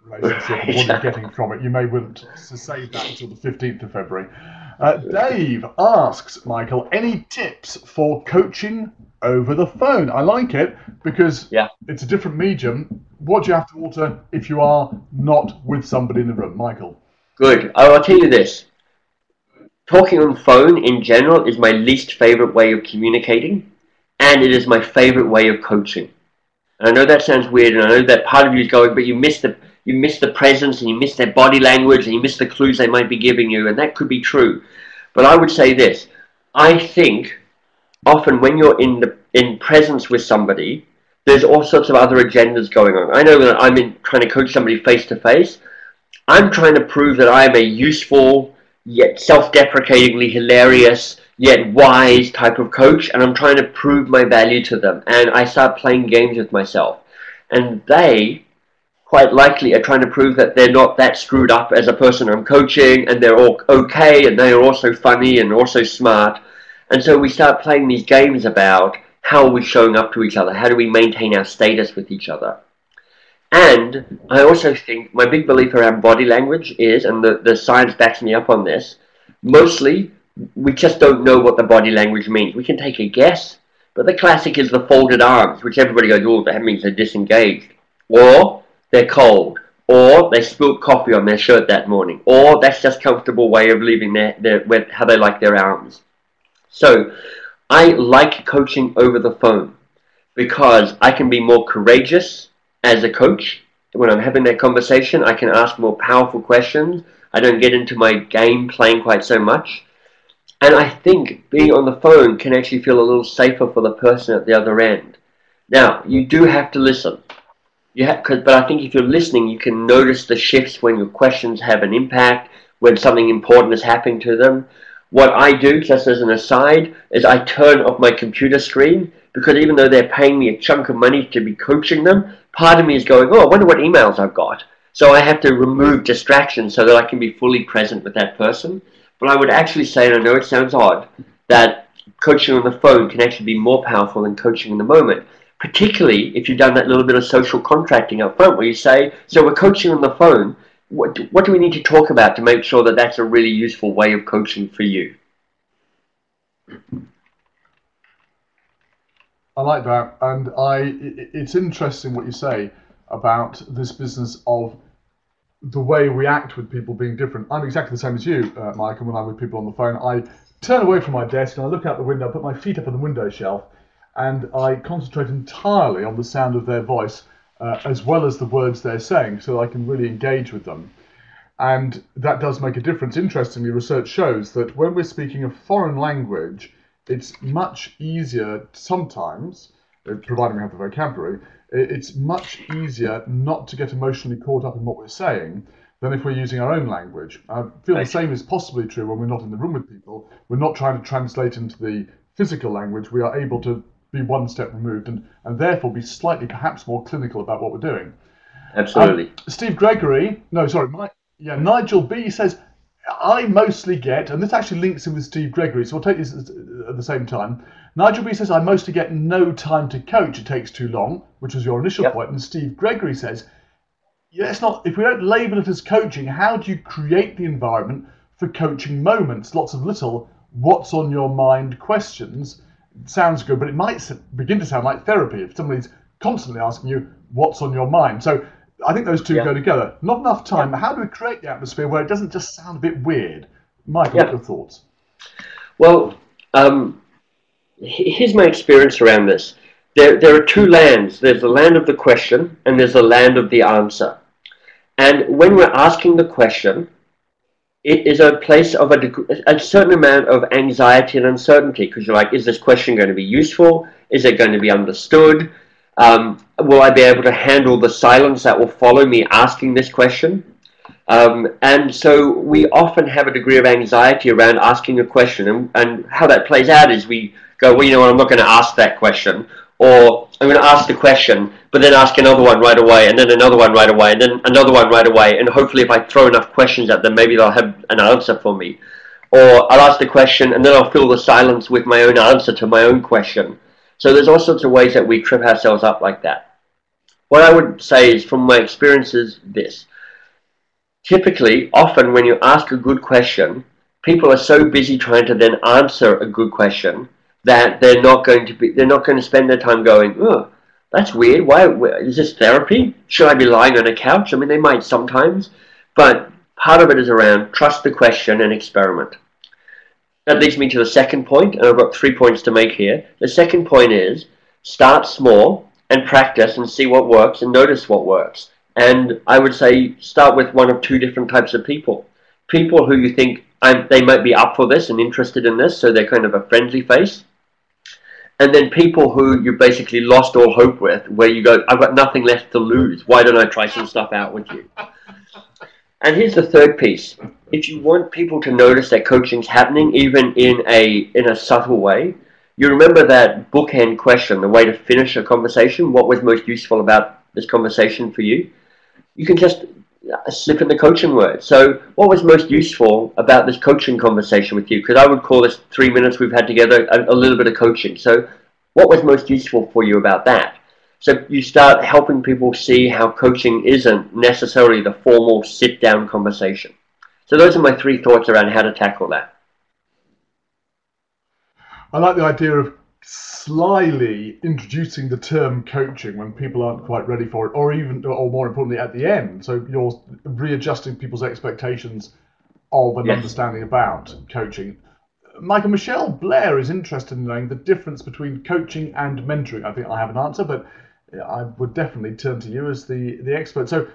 relationship and what you're getting from it. You may want to save that until the 15th of February. Dave asks, Michael, any tips for coaching over the phone? I like it because it's a different medium. What do you have to alter if you are not with somebody in the room? Michael. Good. I'll tell you this. Talking on the phone in general is my least favorite way of communicating, and it is my favorite way of coaching. And I know that sounds weird, and I know that part of you is going, but you miss the presence, and you miss their body language, and you miss the clues they might be giving you, and that could be true. But I would say this: I think often when you're in presence with somebody, there's all sorts of other agendas going on. I know that I'm trying to coach somebody face to face. I'm trying to prove that I am a useful, yet self-deprecatingly hilarious, yet wise type of coach, and I'm trying to prove my value to them. And I start playing games with myself. And they, quite likely, are trying to prove that they're not that screwed up as a person I'm coaching, and they're all okay, and they are also funny and also smart. And so we start playing these games about how are we showing up to each other? How do we maintain our status with each other? And I also think my big belief around body language is, and the science backs me up on this, mostly we just don't know what the body language means. We can take a guess, but the classic is the folded arms, which everybody goes, oh, that means they're disengaged. Or they're cold. Or they spilled coffee on their shirt that morning. Or that's just a comfortable way of leaving how they like their arms. So I like coaching over the phone because I can be more courageous as a coach. When I'm having that conversation, I can ask more powerful questions. I don't get into my game playing quite so much. And I think being on the phone can actually feel a little safer for the person at the other end. Now, you do have to listen. But I think if you're listening, you can notice the shifts when your questions have an impact, when something important is happening to them. What I do, just as an aside, is I turn off my computer screen, because even though they're paying me a chunk of money to be coaching them, part of me is going, oh, I wonder what emails I've got. So I have to remove distractions so that I can be fully present with that person. But I would actually say, and I know it sounds odd, that coaching on the phone can actually be more powerful than coaching in the moment, particularly if you've done that little bit of social contracting up front where you say, so we're coaching on the phone, what do we need to talk about to make sure that that's a really useful way of coaching for you? I like that, and it's interesting what you say about this business of the way we act with people being different. I'm exactly the same as you, Michael. When I'm with people on the phone, I turn away from my desk and I look out the window, put my feet up on the window shelf, and I concentrate entirely on the sound of their voice, as well as the words they're saying, so I can really engage with them. And that does make a difference. Interestingly, research shows that when we're speaking a foreign language, it's much easier sometimes, providing we have the vocabulary, it's much easier not to get emotionally caught up in what we're saying than if we're using our own language. I feel the same is possibly true when we're not in the room with people. We're not trying to translate into the physical language. We are able to be one step removed and therefore be slightly perhaps more clinical about what we're doing. Absolutely. Nigel B says, I mostly get, and this actually links in with Steve Gregory, so we'll take this at the same time. Nigel B says, I mostly get no time to coach, it takes too long, which was your initial point. And Steve Gregory says, if we don't label it as coaching, how do you create the environment for coaching moments? Lots of little what's on your mind questions. It sounds good, but it might begin to sound like therapy if somebody's constantly asking you what's on your mind. So I think those two go together. Not enough time, but how do we create the atmosphere where it doesn't just sound a bit weird? Michael, what are your thoughts? Well, here's my experience around this. There are two lands. There's the land of the question, and there's the land of the answer. And when we're asking the question, it is a place of a certain amount of anxiety and uncertainty, because you're like, is this question going to be useful? Is it going to be understood? Will I be able to handle the silence that will follow me asking this question? And so we often have a degree of anxiety around asking a question, and how that plays out is we go, well, you know what, I'm not going to ask that question, or I'm going to ask the question, but then ask another one right away, and then another one right away, and then another one right away, and hopefully if I throw enough questions at them, maybe they'll have an answer for me. Or I'll ask the question, and then I'll fill the silence with my own answer to my own question. So there's all sorts of ways that we trip ourselves up like that. What I would say is, from my experience, is this. Typically, often when you ask a good question, people are so busy trying to then answer a good question that they're not going to spend their time going, oh, that's weird. Why is this therapy? Should I be lying on a couch? I mean, they might sometimes, but part of it is around trust the question and experiment. That leads me to the second point, and I've got 3 points to make here. The second point is start small and practice and see what works and notice what works. And I would say start with one of two different types of people. People who you think they might be up for this and interested in this, so they're kind of a friendly face. And then people who you basically lost all hope with, where you go, I've got nothing left to lose. Why don't I try some stuff out with you? And here's the third piece. If you want people to notice that coaching's happening, even in a subtle way, you remember that bookend question, the way to finish a conversation. What was most useful about this conversation for you? You can just slip in the coaching word. So what was most useful about this coaching conversation with you? Because I would call this 3 minutes we've had together a little bit of coaching. So what was most useful for you about that? So you start helping people see how coaching isn't necessarily the formal sit-down conversation. So those are my 3 thoughts around how to tackle that. I like the idea of slyly introducing the term coaching when people aren't quite ready for it, or more importantly, at the end. So you're readjusting people's expectations of an understanding about coaching. Michael, Michelle Blair is interested in knowing the difference between coaching and mentoring. I think I have an answer, but I would definitely turn to you as the expert. So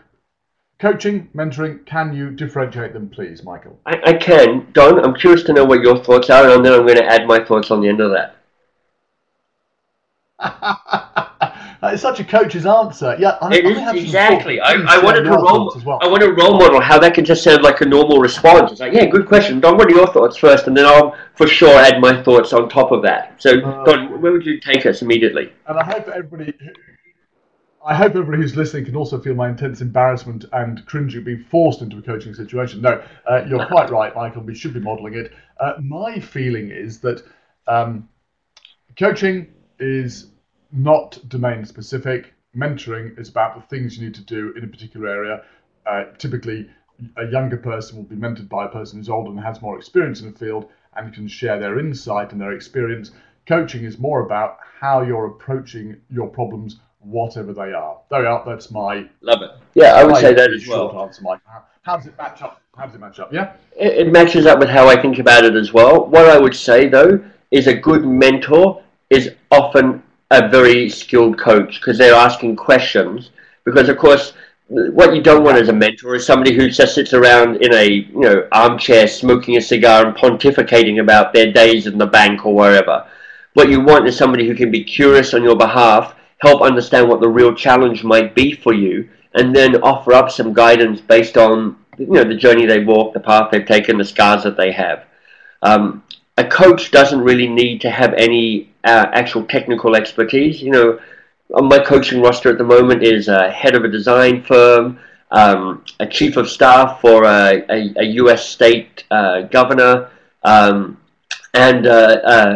coaching, mentoring, can you differentiate them, please, Michael? I can. Don, I'm curious to know what your thoughts are, and then I'm going to add my thoughts on the end of that. It's such a coach's answer. Yeah, it is exactly. I wanted to I want to role model how that can just sound like a normal response. It's like, yeah, good question, Don. What are your thoughts first, and then I'll for sure add my thoughts on top of that. So, Don, where would you take us immediately? And I hope everybody who's listening can also feel my intense embarrassment and cringing being forced into a coaching situation. No, you're quite right, Michael. We should be modelling it. My feeling is that coaching is not domain specific. Mentoring is about the things you need to do in a particular area. Typically, a younger person will be mentored by a person who's older and has more experience in the field and can share their insight and their experience. Coaching is more about how you're approaching your problems, whatever they are. There we are. That's my love it. Yeah, I would say that as well. Short answer, Mike. How does it match up? How does it match up? Yeah. It matches up with how I think about it as well. What I would say though is a good mentor is often a very skilled coach because they're asking questions. Because of course, what you don't want as a mentor is somebody who just sits around in a armchair smoking a cigar and pontificating about their days in the bank or wherever. What you want is somebody who can be curious on your behalf, help understand what the real challenge might be for you, and then offer up some guidance based on the journey they've walked, the path they've taken, the scars that they have. A coach doesn't really need to have any actual technical expertise. On my coaching roster at the moment is a head of a design firm, a chief of staff for a US state governor, and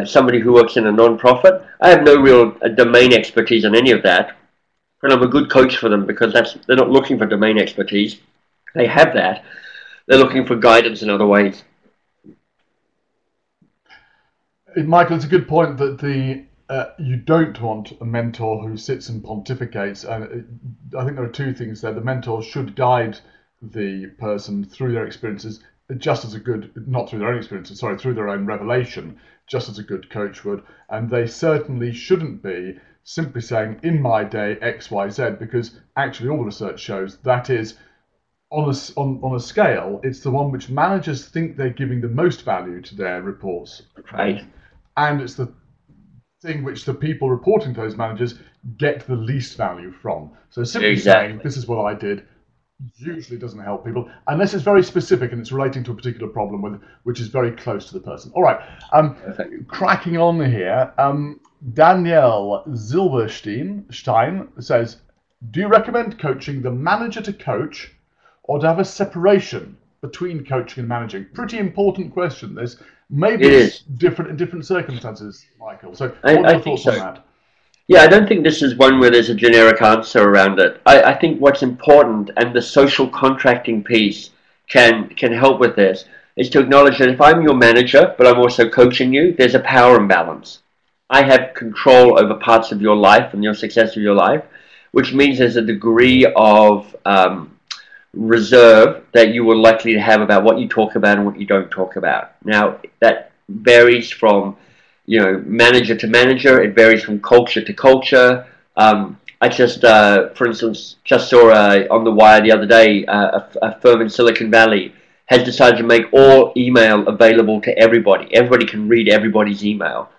somebody who works in a non-profit. I have no real domain expertise on any of that, but I'm a good coach for them because they're not looking for domain expertise. They have that. They're looking for guidance in other ways. Michael, it's a good point that you don't want a mentor who sits and pontificates. And I think there are 2 things there. The mentor should guide the person through their experiences, just as a good, not through their own experiences, sorry, through their own revelation, just as a good coach would. And they certainly shouldn't be simply saying, in my day, X, Y, Z, because actually all the research shows that is, on a scale, it's the one which managers think they're giving the most value to their reports. Right. And it's the thing which the people reporting to those managers get the least value from. So simply saying, this is what I did, usually doesn't help people, unless it's very specific and it's relating to a particular problem which is very close to the person. All right, cracking on here, Danielle Silverstein says, do you recommend coaching the manager to coach or to have a separation between coaching and managing? Pretty important question, this. Maybe it's different in different circumstances, Michael. So what are your thoughts on that? Yeah, I don't think this is one where there's a generic answer around it. I think what's important, and the social contracting piece can help with this. is to acknowledge that if I'm your manager, but I'm also coaching you, there's a power imbalance. I have control over parts of your life and your success of your life, which means there's a degree of reserve that you are likely to have about what you talk about and what you don't talk about. Now, that varies from, manager to manager. It varies from culture to culture. I just, for instance, just saw on the wire the other day, a firm in Silicon Valley has decided to make all email available to everybody. Everybody can read everybody's email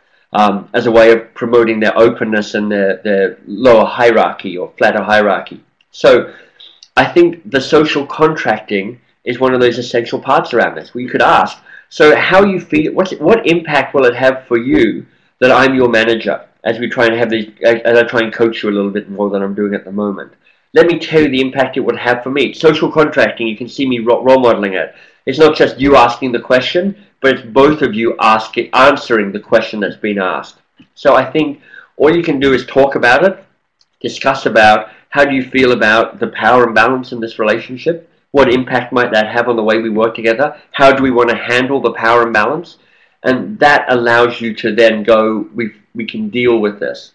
as a way of promoting their openness and their lower hierarchy or flatter hierarchy. So I think the social contracting is one of those essential parts around this. We could ask, so how you feel, what impact will it have for you that I'm your manager as we try and have these, as I try and coach you a little bit more than I'm doing at the moment? Let me tell you the impact it would have for me. Social contracting, you can see me role modeling it. It's not just you asking the question, but it's both of you answering the question that's been asked. So I think all you can do is talk about it, discuss about how do you feel about the power imbalance in this relationship? What impact might that have on the way we work together? How do we want to handle the power imbalance? And that allows you to then go, we can deal with this.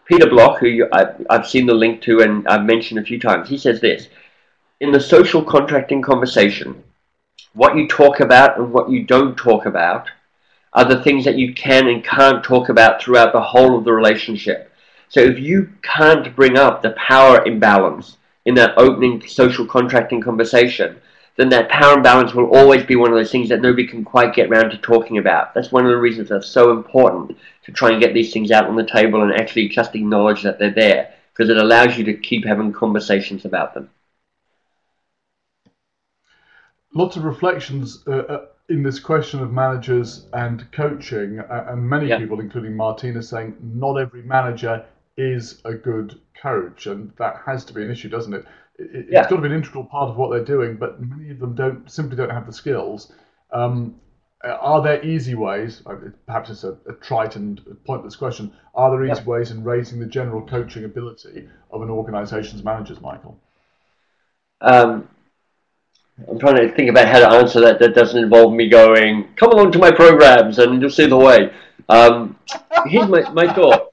Peter Block, who I've seen the link to and I've mentioned a few times, he says this: in the social contracting conversation, what you talk about and what you don't talk about are the things that you can and can't talk about throughout the whole of the relationship. So if you can't bring up the power imbalance in that opening social contracting conversation, then that power imbalance will always be one of those things that nobody can quite get around to talking about. That's one of the reasons that's so important to try and get these things out on the table and actually just acknowledge that they're there, because it allows you to keep having conversations about them. Lots of reflections in this question of managers and coaching, and many people, including Martina, saying not every manager is a good coach, and that has to be an issue, doesn't it? It's got to be an integral part of what they're doing, but many of them simply don't have the skills. Are there easy ways, perhaps it's a trite and pointless question, are there easy ways in raising the general coaching ability of an organization's managers, Michael? I'm trying to think about how to answer that. That doesn't involve me going, come along to my programs and you'll see the way. Here's my thought.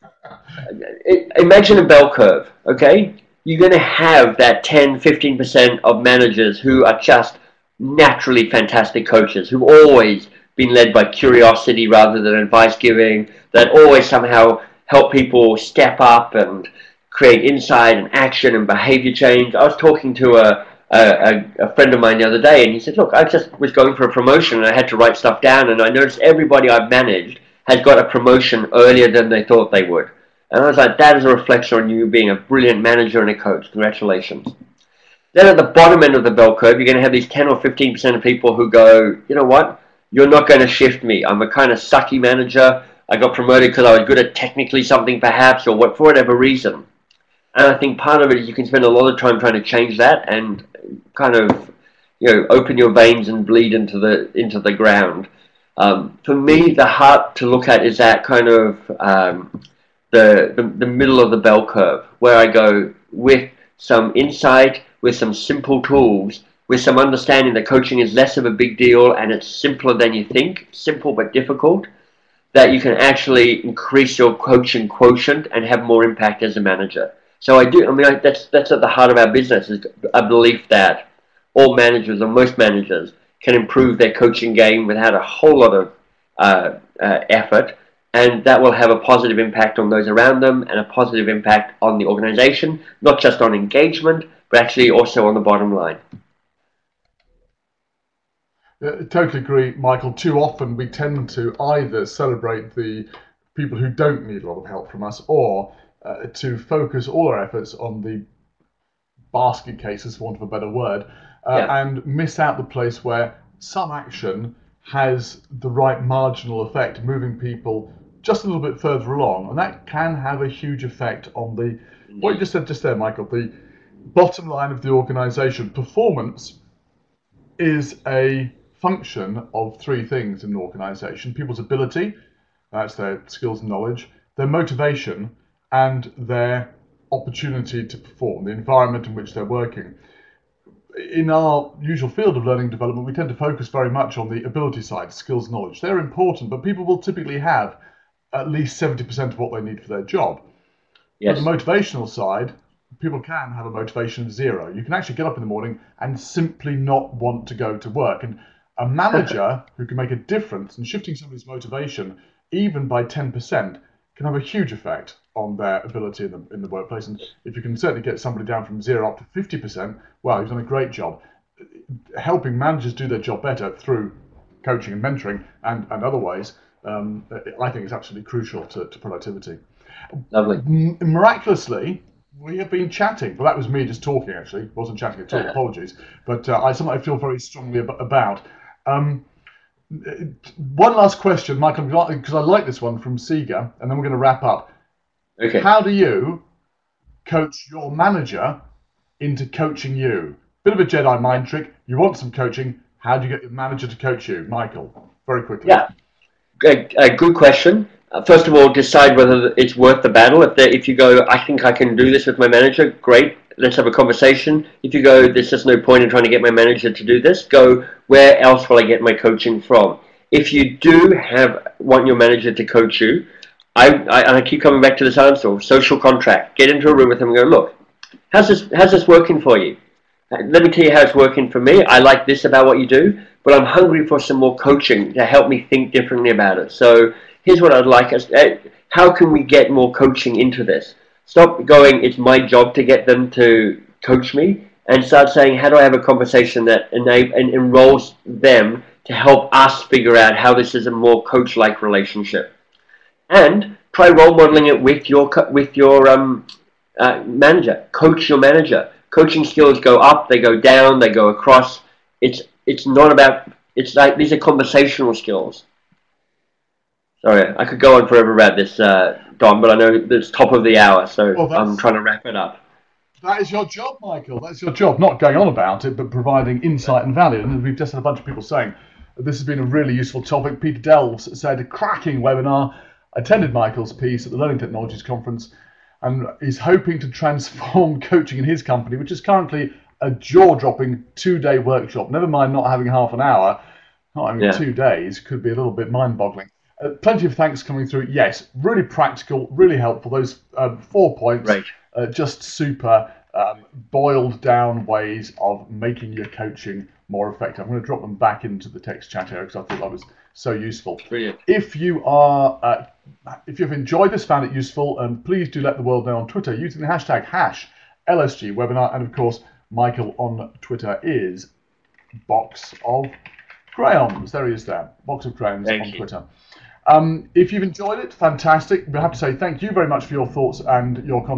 Imagine a bell curve, okay? You're going to have that 10-15% of managers who are just naturally fantastic coaches, who've always been led by curiosity rather than advice giving, that always somehow help people step up and create insight and action and behavior change. I was talking to a friend of mine the other day, and he said, look, I just was going for a promotion and I had to write stuff down, and I noticed everybody I've managed has got a promotion earlier than they thought they would. And I was like, that is a reflection on you being a brilliant manager and a coach. Congratulations. Then at the bottom end of the bell curve, you're going to have these 10 or 15% of people who go, you know what? You're not going to shift me. I'm a kind of sucky manager. I got promoted because I was good at technically something perhaps, or for whatever reason. And I think part of it is you can spend a lot of time trying to change that and kind of, open your veins and bleed into the ground. For me, the heart to look at is that kind of the middle of the bell curve, where I go with some insight, with some simple tools, with some understanding that coaching is less of a big deal and it's simpler than you think, simple but difficult, that you can actually increase your coaching quotient and have more impact as a manager. So that's at the heart of our business, is a belief that all managers, or most managers, can improve their coaching game without a whole lot of effort, and that will have a positive impact on those around them and a positive impact on the organization, not just on engagement, but actually also on the bottom line. Totally agree, Michael. Too often we tend to either celebrate the people who don't need a lot of help from us, or to focus all our efforts on the basket cases, for want of a better word, and miss out the place where some action has the right marginal effect, moving people just a little bit further along, and that can have a huge effect on what you just said just there, Michael, the bottom line of the organization. Performance is a function of three things in an organization: people's ability, that's their skills and knowledge, their motivation, and their opportunity to perform, the environment in which they're working. in our usual field of learning and development, we tend to focus very much on the ability side, skills, knowledge. They're important, but people will typically have at least 70% of what they need for their job. Yes. But the motivational side, people can have a motivation of 0. You can actually get up in the morning and simply not want to go to work. And a manager who can make a difference in shifting somebody's motivation, even by 10%, can have a huge effect on their ability in the workplace. And if you can certainly get somebody down from 0 up to 50%, well, you've done a great job. Helping managers do their job better through coaching and mentoring and other ways, I think is absolutely crucial to productivity. Lovely. Miraculously, we have been chatting. Well, that was me just talking, actually. Wasn't chatting at all, apologies. But something I feel very strongly about. One last question, Michael, because I like this one from Sega, and then we're going to wrap up. Okay. How do you coach your manager into coaching you? Bit of a Jedi mind trick. You want some coaching. How do you get your manager to coach you? Michael, very quickly. Yeah, a good question. First of all, decide whether it's worth the battle. If you go, I think I can do this with my manager, great. Let's have a conversation. If you go, there's just no point in trying to get my manager to do this, go, where else will I get my coaching from? If you do want your manager to coach you, I keep coming back to this answer, social contract. Get into a room with them and go, look, how's this working for you? Let me tell you how it's working for me. I like this about what you do, but I'm hungry for some more coaching to help me think differently about it. So here's what I'd like us. How can we get more coaching into this? Stop going, it's my job to get them to coach me, and start saying, how do I have a conversation that enrolls them to help us figure out how this is a more coach-like relationship? And try role modeling it with your manager. Coach your manager. Coaching skills go up, they go down, they go across. It's not about. It's like these are conversational skills. Sorry, I could go on forever about this, Don, but I know it's top of the hour, so I'm trying to wrap it up. That is your job, Michael. That's your job. Not going on about it, but providing insight and value. And we've just had a bunch of people saying this has been a really useful topic. Peter Delves said, a cracking webinar. Attended Michael's piece at the Learning Technologies Conference and is hoping to transform coaching in his company, which is currently a jaw-dropping 2-day workshop. Never mind not having half an hour. Not having 2 days could be a little bit mind-boggling. Plenty of thanks coming through. Yes, really practical, really helpful. Those 4 points, just super boiled down ways of making your coaching more effective. I'm going to drop them back into the text chat area because I thought that was so useful. Brilliant. If you are, if you've enjoyed this, found it useful, please do let the world know on Twitter using the hashtag #LSGWebinar, and of course, Michael on Twitter is Box of Crayons. There he is there, Box of Crayons on Twitter. If you've enjoyed it, fantastic. We have to say thank you very much for your thoughts and your contributions.